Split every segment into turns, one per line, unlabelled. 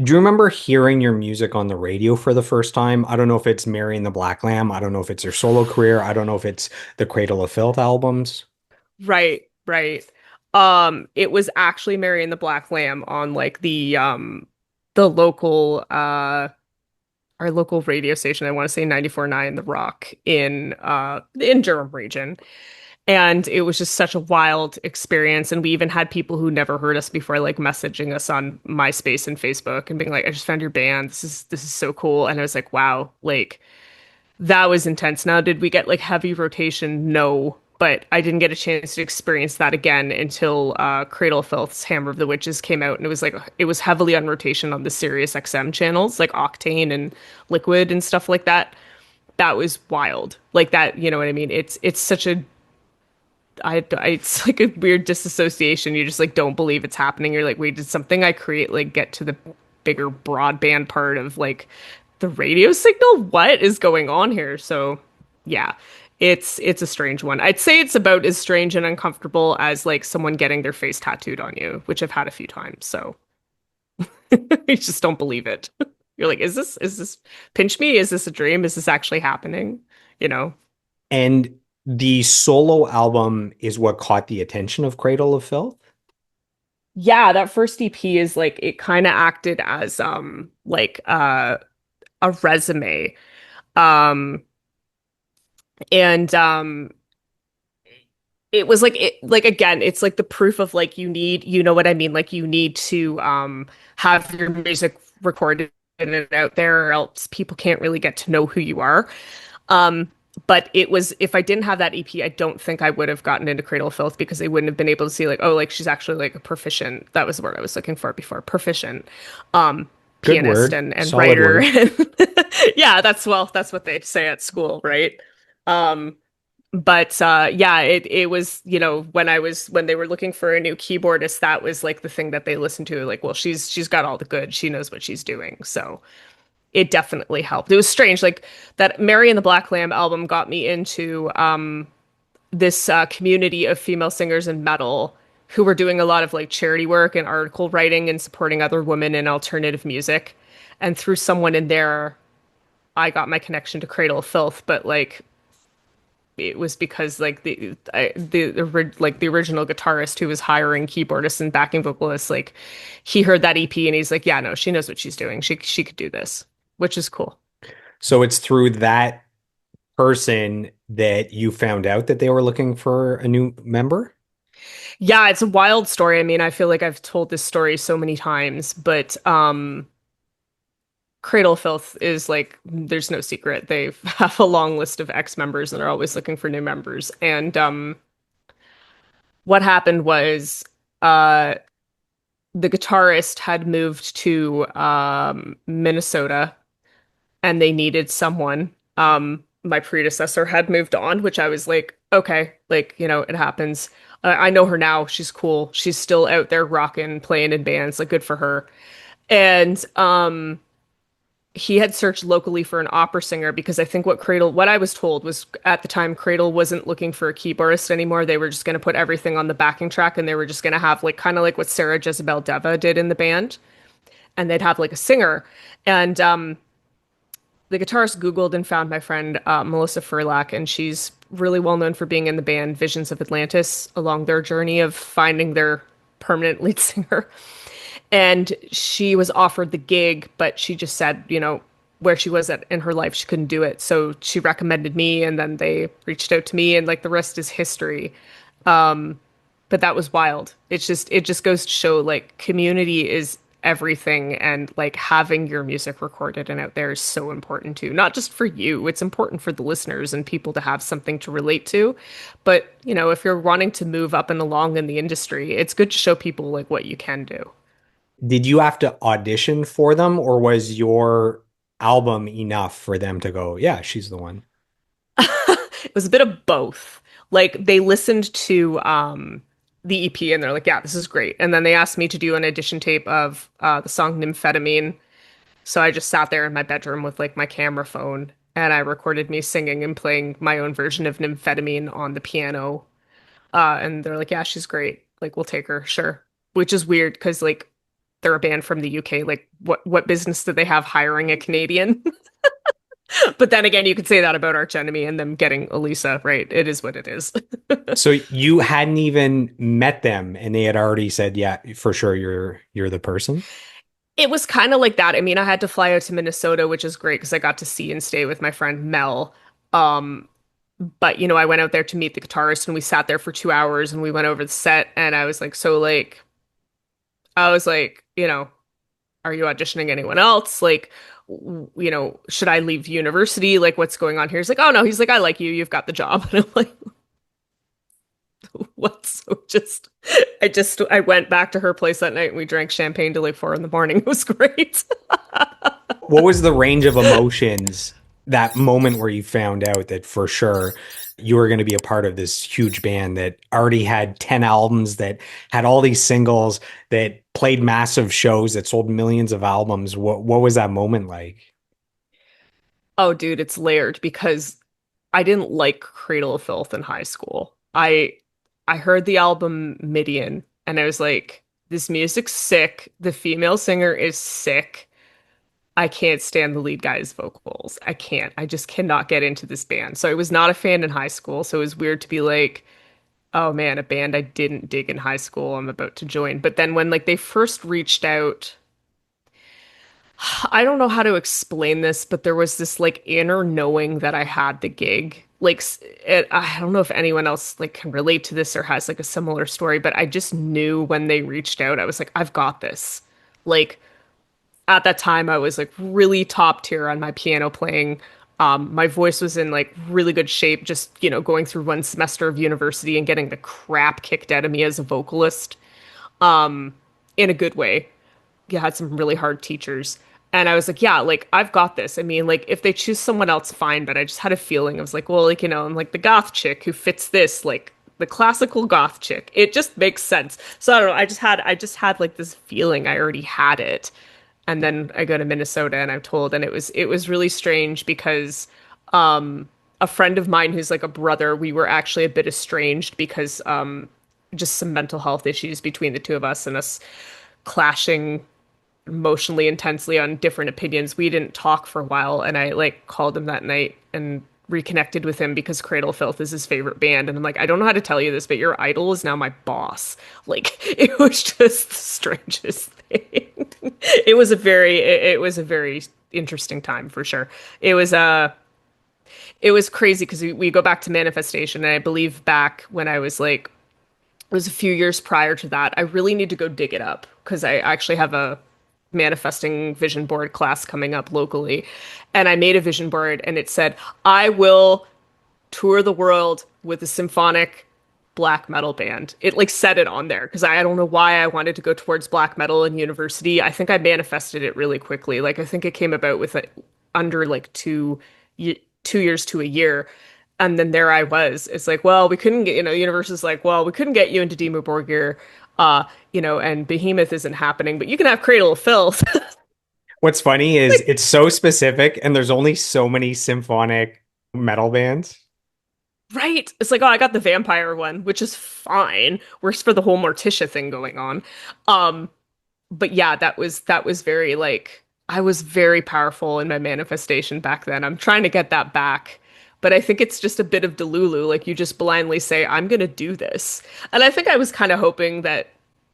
Do you remember hearing your music on the radio for the first time? I don't know if it's Mary and the Black Lamb. I don't know if it's your solo career. I don't know if it's the Cradle of Filth albums.
Right, right. It was actually Mary and the Black Lamb on like the local our local radio station, I want to say 94.9 The Rock in Durham region. And it was just such a wild experience. And we even had people who never heard us before, like messaging us on MySpace and Facebook and being like, I just found your band. This is so cool. And I was like, wow, like that was intense. Now, did we get like heavy rotation? No, but I didn't get a chance to experience that again until Cradle of Filth's Hammer of the Witches came out, and it was like it was heavily on rotation on the Sirius XM channels, like Octane and Liquid and stuff like that. That was wild. Like that, you know what I mean? It's such a it's like a weird disassociation. You just like don't believe it's happening. You're like, wait, did something I create like get to the bigger broadband part of like the radio signal? What is going on here? So, yeah, it's a strange one. I'd say it's about as strange and uncomfortable as like someone getting their face tattooed on you, which I've had a few times. So, you just don't believe it. You're like, is this pinch me? Is this a dream? Is this actually happening? You know?
And the solo album is what caught the attention of Cradle of Filth.
Yeah, that first EP is like it kind of acted as like a resume. Um and it was like it like again, it's like the proof of like you need, you know what I mean? Like you need to have your music recorded and out there or else people can't really get to know who you are. Um, but it was if I didn't have that EP, I don't think I would have gotten into Cradle of Filth because they wouldn't have been able to see like, oh, like she's actually like a proficient, that was the word I was looking for before, proficient
Good
pianist
word,
and
solid
writer.
word.
Yeah, that's what they say at school, right? Um, but yeah, it was, you know, when they were looking for a new keyboardist, that was like the thing that they listened to, like, well, she's got all the good, she knows what she's doing. So it definitely helped. It was strange, like that Mary and the Black Lamb album got me into this community of female singers in metal who were doing a lot of like charity work and article writing and supporting other women in alternative music. And through someone in there, I got my connection to Cradle of Filth, but like it was because like like the original guitarist who was hiring keyboardists and backing vocalists, like he heard that EP and he's like, yeah, no, she knows what she's doing. She could do this, which is cool.
So it's through that person that you found out that they were looking for a new member?
Yeah, it's a wild story. I mean, I feel like I've told this story so many times, but Cradle of Filth is like there's no secret. They have a long list of ex-members and are always looking for new members. And what happened was uh the guitarist had moved to Minnesota and they needed someone. My predecessor had moved on, which I was like, okay, like, you know, it happens. I know her now. She's cool. She's still out there rocking, playing in bands, like good for her. And he had searched locally for an opera singer because I think what I was told was at the time Cradle wasn't looking for a keyboardist anymore. They were just going to put everything on the backing track and they were just going to have like kind of like what Sarah Jezebel Deva did in the band. And they'd have like a singer. And the guitarist Googled and found my friend Melissa Furlack, and she's really well known for being in the band Visions of Atlantis along their journey of finding their permanent lead singer. And she was offered the gig, but she just said, you know, where she was at in her life, she couldn't do it. So she recommended me, and then they reached out to me, and like the rest is history. But that was wild. It just goes to show like community is everything, and like having your music recorded and out there is so important too. Not just for you, it's important for the listeners and people to have something to relate to. But, you know, if you're wanting to move up and along in the industry, it's good to show people like what you can do.
Did you have to audition for them, or was your album enough for them to go, yeah, she's the one?
It was a bit of both. Like they listened to the EP and they're like, yeah, this is great. And then they asked me to do an audition tape of the song Nymphetamine. So I just sat there in my bedroom with like my camera phone and I recorded me singing and playing my own version of Nymphetamine on the piano. And they're like, yeah, she's great. Like, we'll take her, sure. Which is weird because like they're a band from the UK. Like what business do they have hiring a Canadian? But then again, you could say that about Arch Enemy and them getting Elisa, right? It is what it is.
So you hadn't even met them and they had already said, yeah, for sure you're the person.
It was kind of like that. I mean, I had to fly out to Minnesota, which is great because I got to see and stay with my friend Mel. Um, but I went out there to meet the guitarist and we sat there for 2 hours and we went over the set and I was like, are you auditioning anyone else? Like, should I leave university? Like, what's going on here? He's like, oh no, he's like, I like you, you've got the job. And I'm like, what? So I went back to her place that night and we drank champagne till like 4 in the morning. It was great.
What was the range of emotions that moment where you found out that for sure you were going to be a part of this huge band that already had 10 albums, that had all these singles, that played massive shows, that sold millions of albums? What was that moment like?
Oh, dude, it's layered because I didn't like Cradle of Filth in high school. I heard the album Midian and I was like, this music's sick. The female singer is sick. I can't stand the lead guy's vocals. I can't. I just cannot get into this band. So I was not a fan in high school. So it was weird to be like, oh man, a band I didn't dig in high school, I'm about to join. But then when like they first reached out, I don't know how to explain this, but there was this like inner knowing that I had the gig. Like I don't know if anyone else like can relate to this or has like a similar story, but I just knew when they reached out, I was like, I've got this. Like at that time I was like really top tier on my piano playing. My voice was in like really good shape, just, going through one semester of university and getting the crap kicked out of me as a vocalist, in a good way. Yeah, had some really hard teachers. And I was like, yeah, like I've got this. I mean, like if they choose someone else, fine. But I just had a feeling I was like, well, like, I'm like the goth chick who fits this, like the classical goth chick. It just makes sense. So I don't know. I just had like this feeling. I already had it. And then I go to Minnesota and I'm told, and it was really strange because a friend of mine who's like a brother, we were actually a bit estranged because just some mental health issues between the two of us and us clashing emotionally intensely on different opinions. We didn't talk for a while, and I like called him that night and reconnected with him because Cradle of Filth is his favorite band. And I'm like, I don't know how to tell you this, but your idol is now my boss. Like, it was just the strangest thing. It was a very interesting time for sure. It was crazy because we go back to manifestation, and I believe back when I was like, it was a few years prior to that. I really need to go dig it up because I actually have a manifesting vision board class coming up locally. And I made a vision board and it said, I will tour the world with a symphonic black metal band. It like said it on there because I don't know why I wanted to go towards black metal in university. I think I manifested it really quickly. Like I think it came about with it under like 2 years to a year. And then there I was. It's like, well, we couldn't get, universe is like, well, we couldn't get you into Dimmu Borgir, and Behemoth isn't happening, but you can have Cradle of Filth.
What's funny is
Like,
it's so specific and there's only so many symphonic metal bands.
right. It's like, oh, I got the vampire one, which is fine. Works for the whole Morticia thing going on. Um, but yeah, that was very like I was very powerful in my manifestation back then. I'm trying to get that back. But I think it's just a bit of delulu. Like you just blindly say, I'm gonna do this. And I think I was kind of hoping that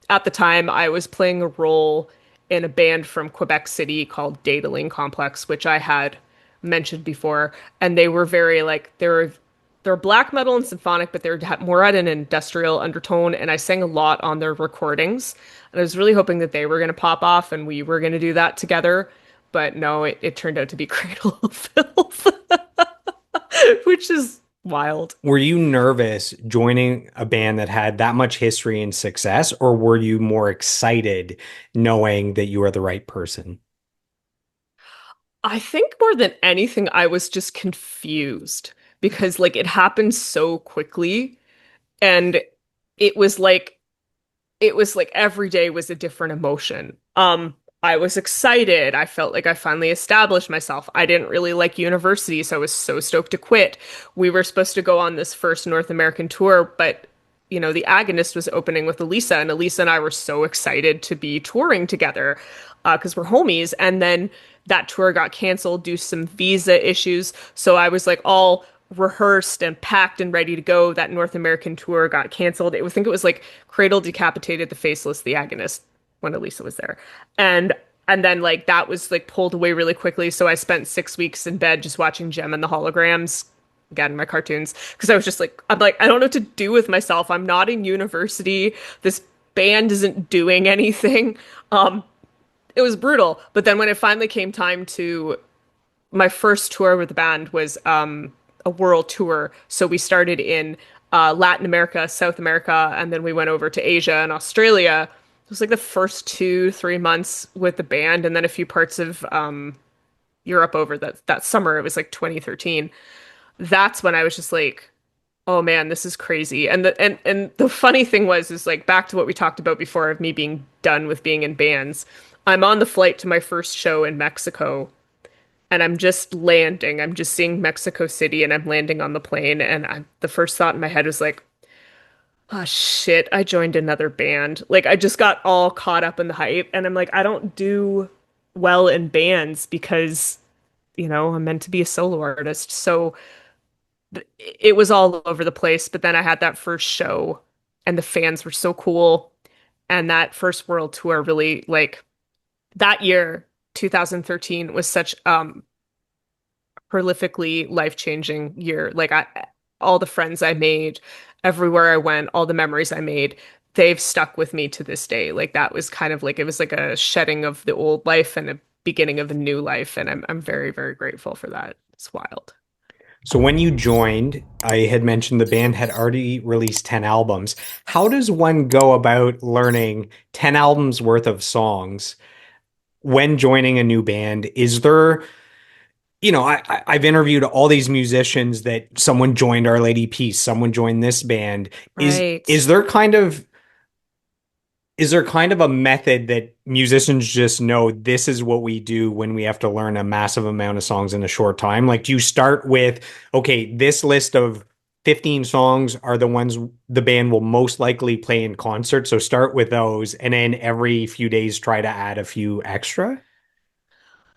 at the time I was playing a role in a band from Quebec City called Dataling Complex, which I had mentioned before. And they were very like they're black metal and symphonic, but they're more at an industrial undertone. And I sang a lot on their recordings. And I was really hoping that they were going to pop off and we were going to do that together. But no, it turned out to be Cradle of Filth, which is wild.
Were you nervous joining a band that had that much history and success, or were you more excited knowing that you were the right person?
I think more than anything, I was just confused because like it happened so quickly and it was like it was like every day was a different emotion. I was excited. I felt like I finally established myself. I didn't really like university, so I was so stoked to quit. We were supposed to go on this first North American tour, but the Agonist was opening with Elisa, and Elisa and I were so excited to be touring together because we're homies. And then that tour got canceled due to some visa issues. So I was like all rehearsed and packed and ready to go. That North American tour got canceled. I think it was like Cradle, Decapitated, The Faceless, The Agonist when Elisa was there. And and then like that was like pulled away really quickly. So I spent 6 weeks in bed just watching Gem and the Holograms, again, my cartoons, because I was just like, I'm like, I don't know what to do with myself. I'm not in university. This band isn't doing anything. Um, it was brutal. But then when it finally came time to my first tour with the band was a world tour. So we started in Latin America, South America, and then we went over to Asia and Australia. It was like the first 2, 3 months with the band, and then a few parts of Europe over that summer. It was like 2013. That's when I was just like, oh man, this is crazy. And the funny thing was is like back to what we talked about before of me being done with being in bands. I'm on the flight to my first show in Mexico and I'm just landing. I'm just seeing Mexico City and I'm landing on the plane and the first thought in my head was like, oh shit, I joined another band. Like I just got all caught up in the hype and I'm like, I don't do well in bands because, I'm meant to be a solo artist. So it was all over the place. But then I had that first show and the fans were so cool. And that first world tour really like that year, 2013 was such prolifically life-changing year. Like all the friends I made, everywhere I went, all the memories I made, they've stuck with me to this day. Like that was kind of like it was like a shedding of the old life and a beginning of a new life. And I'm very, very grateful for that. It's wild.
So when you joined, I had mentioned the band had already released 10 albums. How does one go about learning 10 albums worth of songs when joining a new band? Is there, I've interviewed all these musicians that someone joined Our Lady Peace, someone joined this band. Is
Right.
is there kind of is there kind of a method that musicians just know this is what we do when we have to learn a massive amount of songs in a short time? Like, do you start with, okay, this list of 15 songs are the ones the band will most likely play in concert. So start with those, and then every few days try to add a few extra?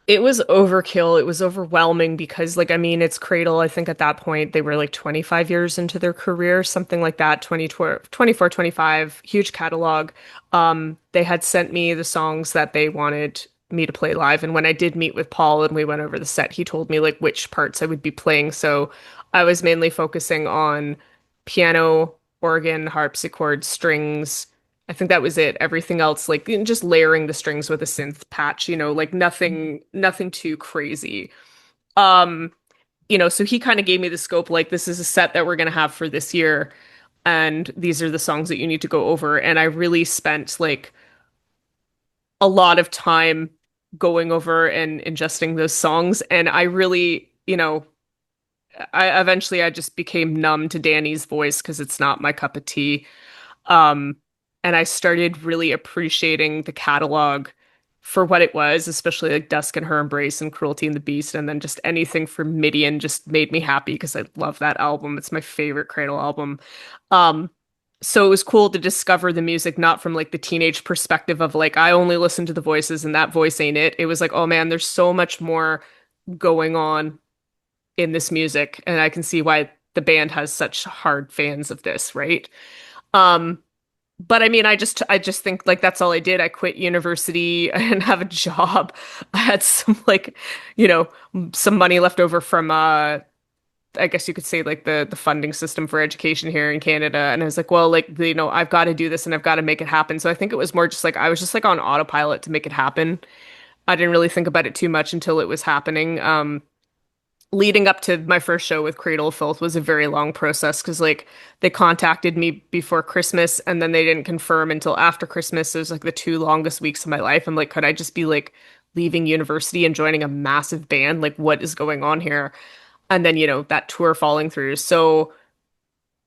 It was overkill. It was overwhelming because, like, I mean, it's Cradle. I think at that point they were like 25 years into their career, something like that, 24, 25, huge catalog. They had sent me the songs that they wanted me to play live. And when I did meet with Paul and we went over the set, he told me like which parts I would be playing. So I was mainly focusing on piano, organ, harpsichord, strings. I think that was it. Everything else, like just layering the strings with a synth patch, like nothing too crazy. Um, so he kind of gave me the scope, like this is a set that we're gonna have for this year, and these are the songs that you need to go over. And I really spent like a lot of time going over and ingesting those songs. And I really, I just became numb to Danny's voice because it's not my cup of tea. Um, and I started really appreciating the catalog for what it was, especially like Dusk and Her Embrace and Cruelty and the Beast, and then just anything from Midian just made me happy because I love that album. It's my favorite Cradle album. Um, so it was cool to discover the music not from like the teenage perspective of like I only listen to the voices and that voice ain't it. It was like, oh man, there's so much more going on in this music, and I can see why the band has such hard fans of this, right? Um, but I mean, I just think like that's all I did. I quit university and have a job. I had some like, you know, some money left over from I guess you could say like the funding system for education here in Canada. And I was like, well, like, I've got to do this and I've got to make it happen. So I think it was more just like I was just like on autopilot to make it happen. I didn't really think about it too much until it was happening. Leading up to my first show with Cradle of Filth was a very long process because like they contacted me before Christmas and then they didn't confirm until after Christmas. It was like the two longest weeks of my life. I'm like, could I just be like leaving university and joining a massive band? Like, what is going on here? And then, that tour falling through. So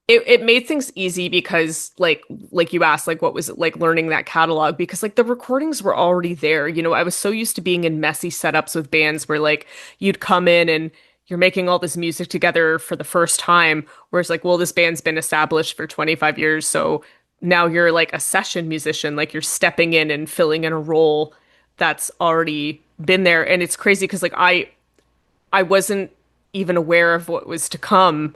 it made things easy because like you asked, like what was it like learning that catalog? Because like the recordings were already there. I was so used to being in messy setups with bands where like you'd come in and you're making all this music together for the first time, whereas like, well, this band's been established for 25 years, so now you're like a session musician, like you're stepping in and filling in a role that's already been there. And it's crazy because like I wasn't even aware of what was to come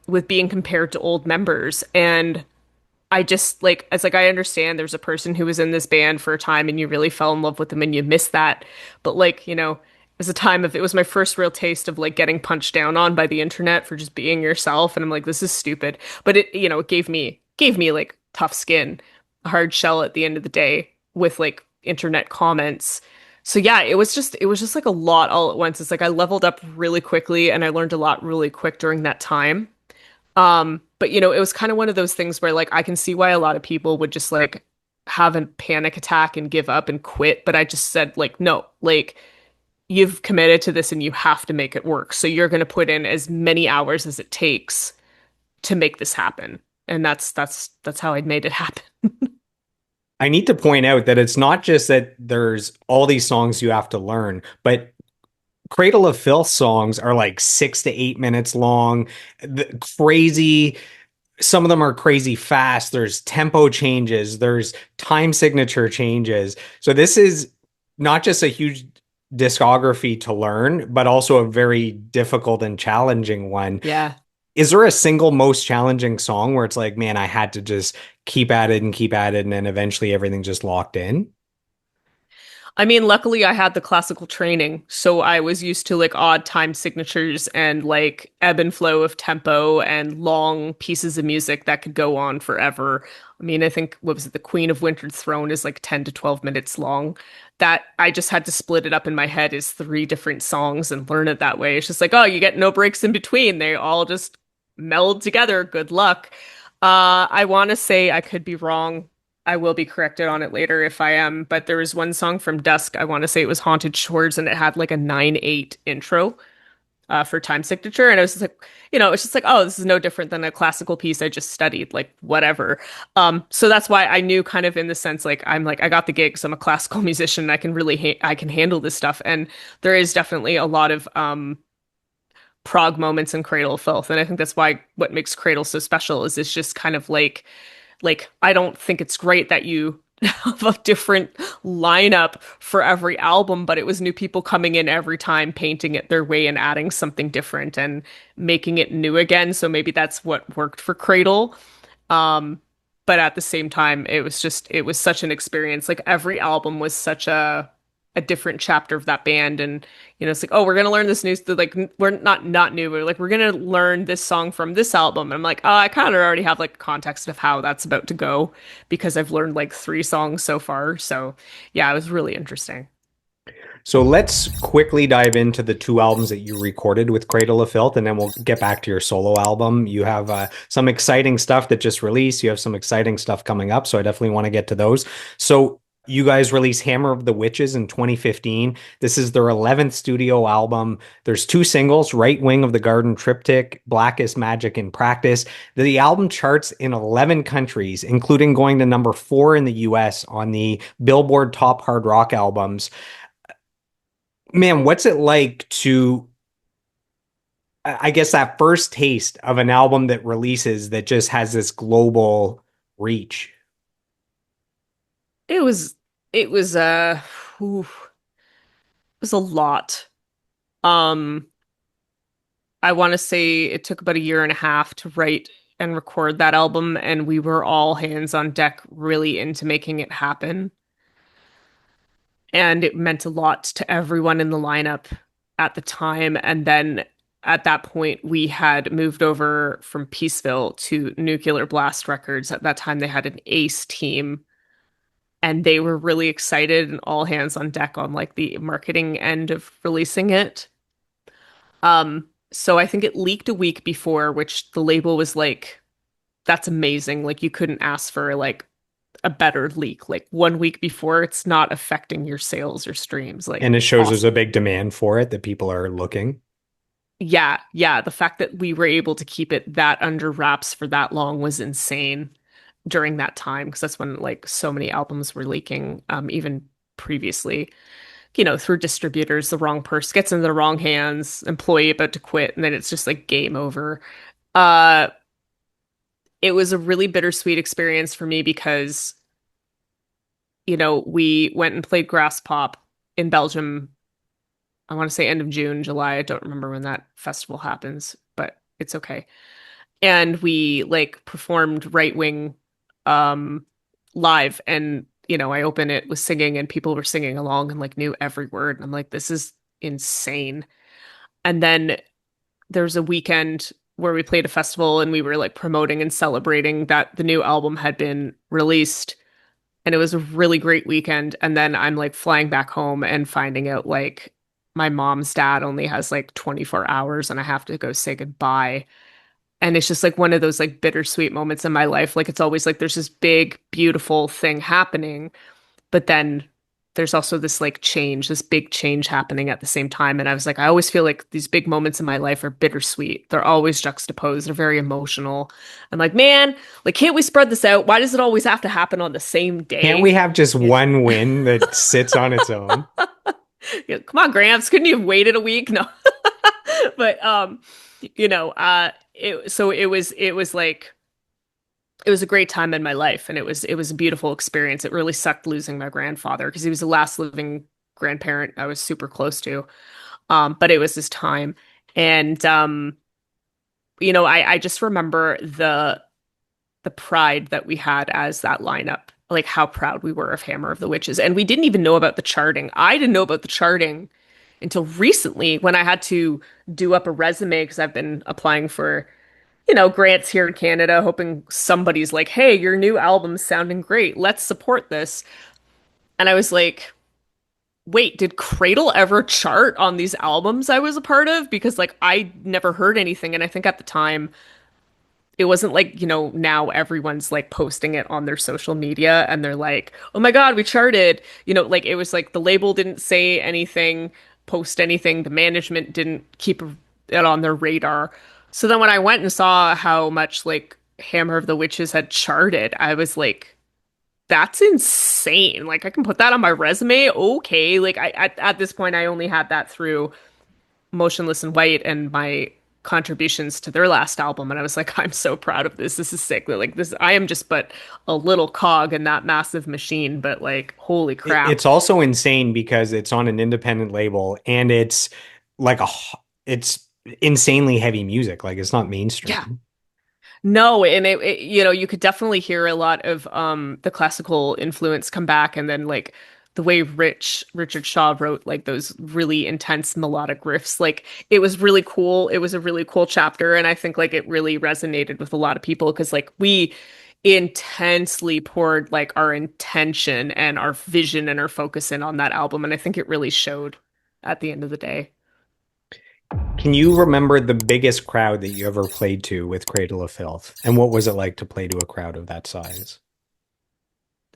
with being compared to old members. And I just like it's like I understand there's a person who was in this band for a time and you really fell in love with them and you miss that. But like, it was a time of it was my first real taste of like getting punched down on by the internet for just being yourself. And I'm like, this is stupid. But it gave me like tough skin, a hard shell at the end of the day with like internet comments. So yeah, it was just like a lot all at once. It's like I leveled up really quickly and I learned a lot really quick during that time. But it was kind of one of those things where like I can see why a lot of people would just like have a panic attack and give up and quit, but I just said like no, like you've committed to this and you have to make it work. So you're going to put in as many hours as it takes to make this happen. And that's how I made it happen.
I need to point out that it's not just that there's all these songs you have to learn, but Cradle of Filth songs are like 6 to 8 minutes long. Crazy. Some of them are crazy fast. There's tempo changes. There's time signature changes. So this is not just a huge discography to learn, but also a very difficult and challenging one.
Yeah.
Is there a single most challenging song where it's like, man, I had to just keep at it and keep at it, and then eventually everything just locked in?
I mean, luckily I had the classical training, so I was used to like odd time signatures and like ebb and flow of tempo and long pieces of music that could go on forever. I mean, I think what was it, The Queen of Winter's Throne is like 10 to 12 minutes long. That I just had to split it up in my head as three different songs and learn it that way. It's just like, oh, you get no breaks in between. They all just meld together. Good luck. I want to say I could be wrong. I will be corrected on it later if I am, but there was one song from Dusk. I want to say it was Haunted Shores, and it had like a 9/8 intro for time signature. And I was just like, it's just like, oh, this is no different than a classical piece I just studied, like whatever. So that's why I knew kind of in the sense, like, I'm like, I got the gig, so I'm a classical musician. And I can really, I can handle this stuff. And there is definitely a lot of prog moments in Cradle of Filth. And I think that's why what makes Cradle so special is it's just kind of like I don't think it's great that you have a different lineup for every album, but it was new people coming in every time, painting it their way and adding something different and making it new again. So maybe that's what worked for Cradle. Um, but at the same time, it was such an experience. Like every album was such a different chapter of that band. And it's like, oh, we're gonna learn this new like we're not new, we're like we're gonna learn this song from this album. And I'm like, oh, I kind of already have like context of how that's about to go because I've learned like three songs so far. So yeah, it was really interesting.
So let's quickly dive into the two albums that you recorded with Cradle of Filth, and then we'll get back to your solo album. You have some exciting stuff that just released. You have some exciting stuff coming up, so I definitely want to get to those. So you guys released Hammer of the Witches in 2015. This is their 11th studio album. There's two singles, Right Wing of the Garden Triptych, Blackest Magic in Practice. The album charts in 11 countries, including going to number 4 in the US on the Billboard Top Hard Rock Albums. Man, what's it like to, I guess, that first taste of an album that releases that just has this global reach?
It was it was ooh, it was a lot. Um, I want to say it took about a year and a half to write and record that album, and we were all hands on deck, really into making it happen. And it meant a lot to everyone in the lineup at the time. And then at that point, we had moved over from Peaceville to Nuclear Blast Records. At that time, they had an ace team, and they were really excited and all hands on deck on like the marketing end of releasing it. So I think it leaked a week before, which the label was like, that's amazing. Like you couldn't ask for like a better leak. Like 1 week before, it's not affecting your sales or streams. Like
And it shows there's a
awesome.
big demand for it, that people are looking.
Yeah, yeah. The fact that we were able to keep it that under wraps for that long was insane during that time because that's when like so many albums were leaking, even previously. through distributors, the wrong person gets into the wrong hands, employee about to quit, and then it's just like game over. Uh, it was a really bittersweet experience for me because, we went and played Grass Pop in Belgium. I want to say end of June, July. I don't remember when that festival happens, but it's okay. And we like performed Right Wing um live, and I opened it with singing and people were singing along and like knew every word. And I'm like, this is insane. And then there's a weekend where we played a festival and we were like promoting and celebrating that the new album had been released. And it was a really great weekend. And then I'm like flying back home and finding out like my mom's dad only has like 24 hours and I have to go say goodbye. And it's just like one of those like bittersweet moments in my life. Like it's always like there's this big, beautiful thing happening, but then there's also this like change, this big change happening at the same time. And I was like, I always feel like these big moments in my life are bittersweet. They're always juxtaposed. They're very emotional. I'm like, man, like, can't we spread this out? Why does it always have to happen on the same
Can't we
day?
have just one win that sits on its own?
Yeah, come on, Gramps, couldn't you have waited a week? No. But it was like it was a great time in my life, and it was a beautiful experience. It really sucked losing my grandfather because he was the last living grandparent I was super close to. But it was his time. And I just remember the pride that we had as that lineup, like how proud we were of Hammer of the Witches. And we didn't even know about the charting. I didn't know about the charting until recently when I had to do up a resume because I've been applying for, grants here in Canada, hoping somebody's like, hey, your new album's sounding great. Let's support this. And I was like, wait, did Cradle ever chart on these albums I was a part of? Because like I never heard anything. And I think at the time, it wasn't like, now everyone's like posting it on their social media and they're like, oh my God, we charted. Like it was like the label didn't say anything, post anything. The management didn't keep it on their radar. So then when I went and saw how much like Hammer of the Witches had charted, I was like, that's insane. Like I can put that on my resume. Okay. Like at this point, I only had that through Motionless in White and my contributions to their last album, and I was like, I'm so proud of this. This is sick. Like this, I am just but a little cog in that massive machine, but like, holy crap.
It's also insane because it's on an independent label and it's like it's insanely heavy music. Like it's not
Yeah.
mainstream.
No, and you could definitely hear a lot of the classical influence come back, and then like the way Richard Shaw wrote like those really intense melodic riffs, like it was really cool. It was a really cool chapter, and I think like it really resonated with a lot of people because like we intensely poured like our intention and our vision and our focus in on that album, and I think it really showed at the end of the day.
Can you remember the biggest crowd that you ever played to with Cradle of Filth? And what was it like to play to a crowd of that size?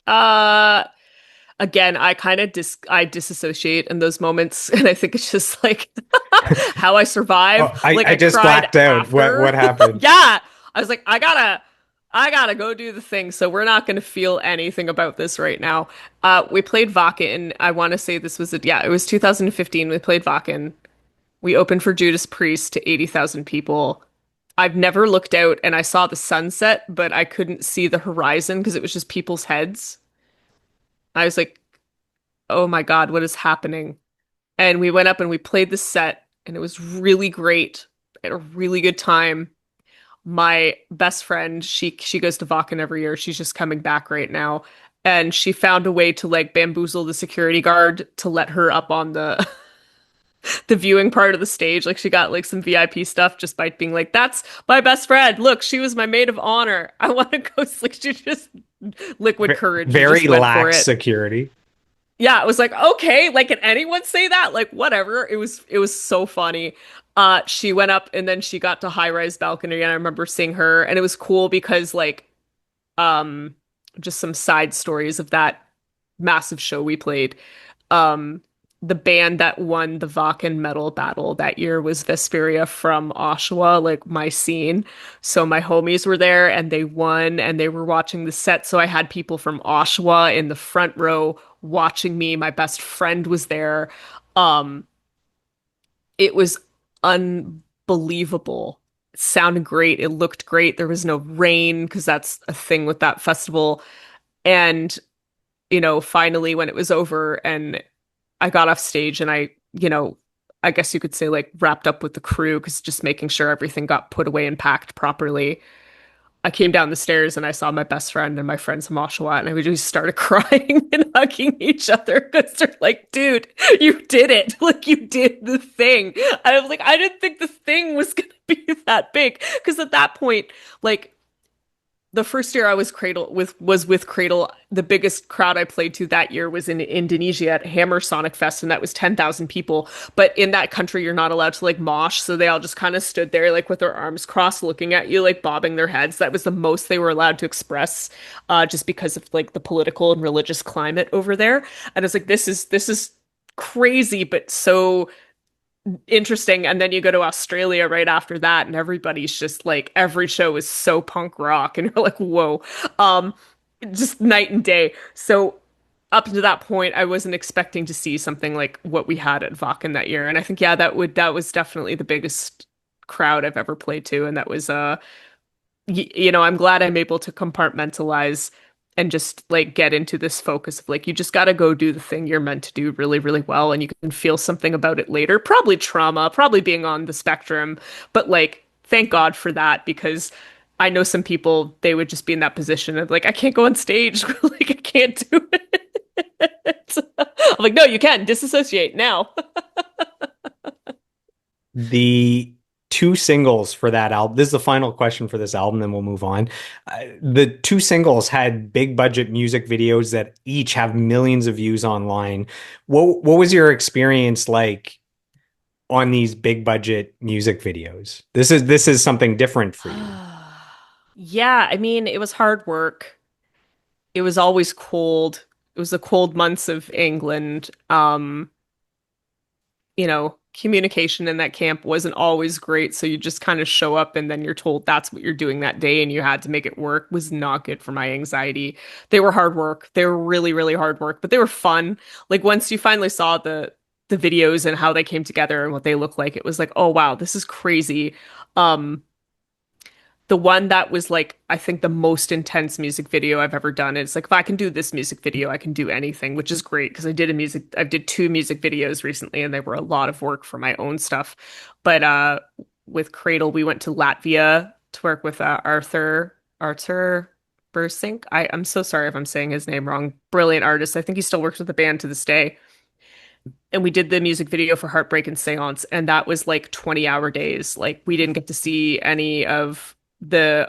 Uh Again, I kind of I disassociate in those moments, and I think it's just like how I survive.
Oh,
Like
I
I
just
cried
blacked out.
after.
What happened?
Yeah, I was like, I gotta go do the thing. So we're not gonna feel anything about this right now. We played Vakken. I want to say this was yeah, it was 2015. We played Vakken. We opened for Judas Priest to 80,000 people. I've never looked out and I saw the sunset, but I couldn't see the horizon because it was just people's heads. I was like, oh my God, what is happening? And we went up and we played the set, and it was really great. I had a really good time. My best friend, she goes to Vakken every year. She's just coming back right now. And she found a way to like bamboozle the security guard to let her up on the the viewing part of the stage. Like she got like some VIP stuff just by being like, "That's my best friend. Look, she was my maid of honor. I want to go." Like she just liquid courage. She
Very
just went for
lax
it.
security.
Yeah, it was like, okay, like can anyone say that? Like whatever. It was so funny. She went up and then she got to high rise balcony and I remember seeing her and it was cool because like um just some side stories of that massive show we played. Um the band that won the Vakken Metal Battle that year was Vesperia from Oshawa, like my scene. So my homies were there and they won and they were watching the set. So I had people from Oshawa in the front row watching me. My best friend was there. Um, it was unbelievable. It sounded great. It looked great. There was no rain because that's a thing with that festival. And, finally when it was over and I got off stage and I guess you could say like wrapped up with the crew because just making sure everything got put away and packed properly. I came down the stairs and I saw my best friend and my friends from Oshawa, and we just started crying and hugging each other because they're like, dude, you did it. Like, you did the thing. And I'm like, I didn't think the thing was going to be that big. Because at that point, like, the first year I was with Cradle. The biggest crowd I played to that year was in Indonesia at Hammer Sonic Fest, and that was 10,000 people. But in that country, you're not allowed to like mosh, so they all just kind of stood there like with their arms crossed, looking at you, like bobbing their heads. That was the most they were allowed to express, just because of like the political and religious climate over there. And it's like this is crazy, but so interesting. And then you go to Australia right after that, and everybody's just like every show is so punk rock, and you're like, whoa, um, just night and day. So up to that point, I wasn't expecting to see something like what we had at Wacken that year. And I think yeah, that was definitely the biggest crowd I've ever played to, and that was I'm glad I'm able to compartmentalize and just like get into this focus of like you just got to go do the thing you're meant to do really, really well, and you can feel something about it later. Probably trauma, probably being on the spectrum, but like thank God for that because I know some people they would just be in that position of like I can't go on stage, like I can't do it. I'm like, no, you can disassociate now.
The two singles for that album, this is the final question for this album, then we'll move on. The two singles had big budget music videos that each have millions of views online. What was your experience like on these big budget music videos? This is something different for you.
Yeah, I mean, it was hard work. It was always cold. It was the cold months of England. Communication in that camp wasn't always great. So you just kind of show up and then you're told that's what you're doing that day and you had to make it work was not good for my anxiety. They were hard work. They were really, really hard work, but they were fun. Like once you finally saw the videos and how they came together and what they look like, it was like, oh wow, this is crazy. Um, the one that was like I think the most intense music video I've ever done. It's like if I can do this music video, I can do anything, which is great because I did two music videos recently and they were a lot of work for my own stuff. But with Cradle, we went to Latvia to work with Arthur Bursink. I'm so sorry if I'm saying his name wrong. Brilliant artist. I think he still works with the band to this day. And we did the music video for Heartbreak and Seance, and that was like 20-hour days. Like we didn't get to see any of the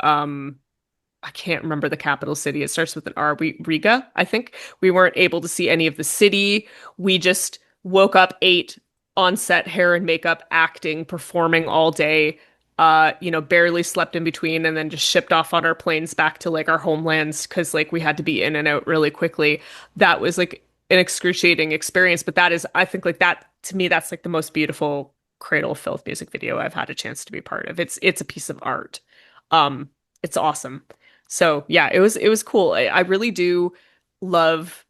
I can't remember the capital city. It starts with an R. Riga, I think. We weren't able to see any of the city. We just woke up, ate on set, hair and makeup, acting, performing all day. Barely slept in between, and then just shipped off on our planes back to like our homelands because like we had to be in and out really quickly. That was like an excruciating experience, but that is, I think, like that to me, that's like the most beautiful Cradle of Filth music video I've had a chance to be part of. It's a piece of art. Um, it's awesome. So yeah, it was cool. I really do love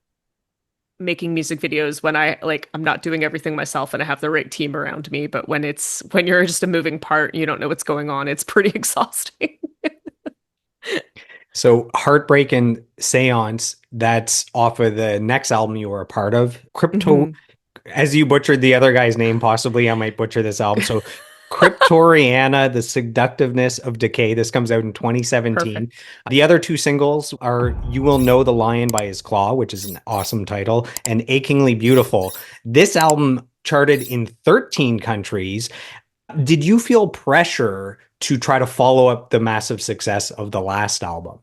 making music videos when I'm not doing everything myself and I have the right team around me. But when you're just a moving part, and you don't know what's going on. It's pretty exhausting.
So Heartbreak and Seance, that's off of the next album you were a part of. Crypto,
Mhm.
as you butchered the other guy's name, possibly I might butcher this album. So Kryptoriana, The Seductiveness of Decay. This comes out in 2017.
Perfect.
The other two singles are You Will Know the Lion by His Claw, which is an awesome title, and Achingly Beautiful. This album charted in 13 countries. Did you feel pressure to try to follow up the massive success of the last album?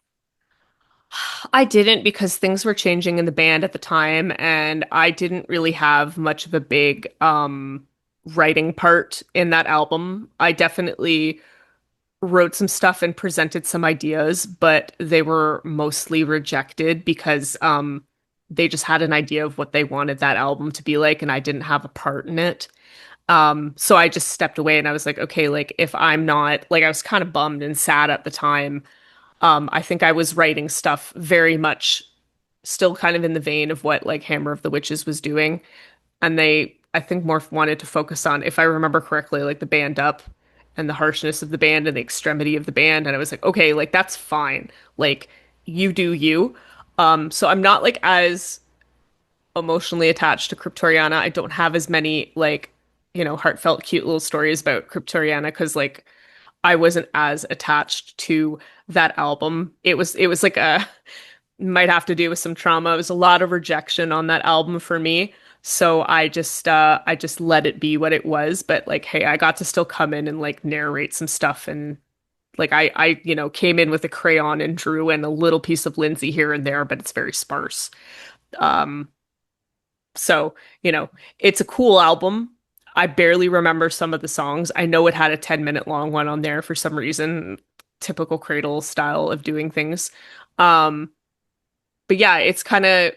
I didn't because things were changing in the band at the time, and I didn't really have much of a big writing part in that album. I definitely wrote some stuff and presented some ideas, but they were mostly rejected because they just had an idea of what they wanted that album to be like, and I didn't have a part in it. So I just stepped away and I was like, okay, like if I'm not like I was kind of bummed and sad at the time. I think I was writing stuff very much still kind of in the vein of what like Hammer of the Witches was doing. And they, I think, more wanted to focus on, if I remember correctly, like the band up and the harshness of the band and the extremity of the band. And I was like, okay, like that's fine. Like you do you. So I'm not like as emotionally attached to Kryptoriana. I don't have as many like, heartfelt, cute little stories about Kryptoriana because like I wasn't as attached to that album. It was like a might have to do with some trauma. It was a lot of rejection on that album for me. So I just let it be what it was. But like, hey, I got to still come in and like narrate some stuff and like I came in with a crayon and drew and a little piece of Lindsay here and there, but it's very sparse. Um, so, it's a cool album. I barely remember some of the songs. I know it had a 10-minute long one on there for some reason, typical Cradle style of doing things. Um, but yeah, it's kind of,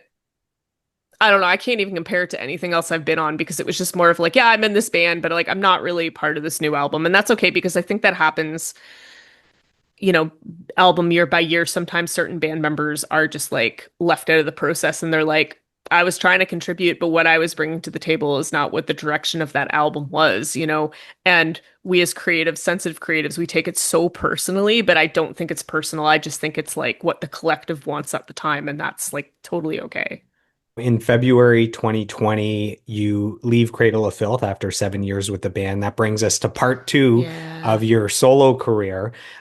I don't know, I can't even compare it to anything else I've been on because it was just more of like, yeah, I'm in this band, but like I'm not really part of this new album. And that's okay because I think that happens, you know, album year by year. Sometimes certain band members are just like left out of the process and they're like, I was trying to contribute, but what I was bringing to the table is not what the direction of that album was. And we as creatives, sensitive creatives, we take it so personally, but I don't think it's personal. I just think it's like what the collective wants at the time, and that's like totally okay.
In February 2020, you leave Cradle of Filth after 7 years with the band. That brings us to part two
Yeah.
of your solo career.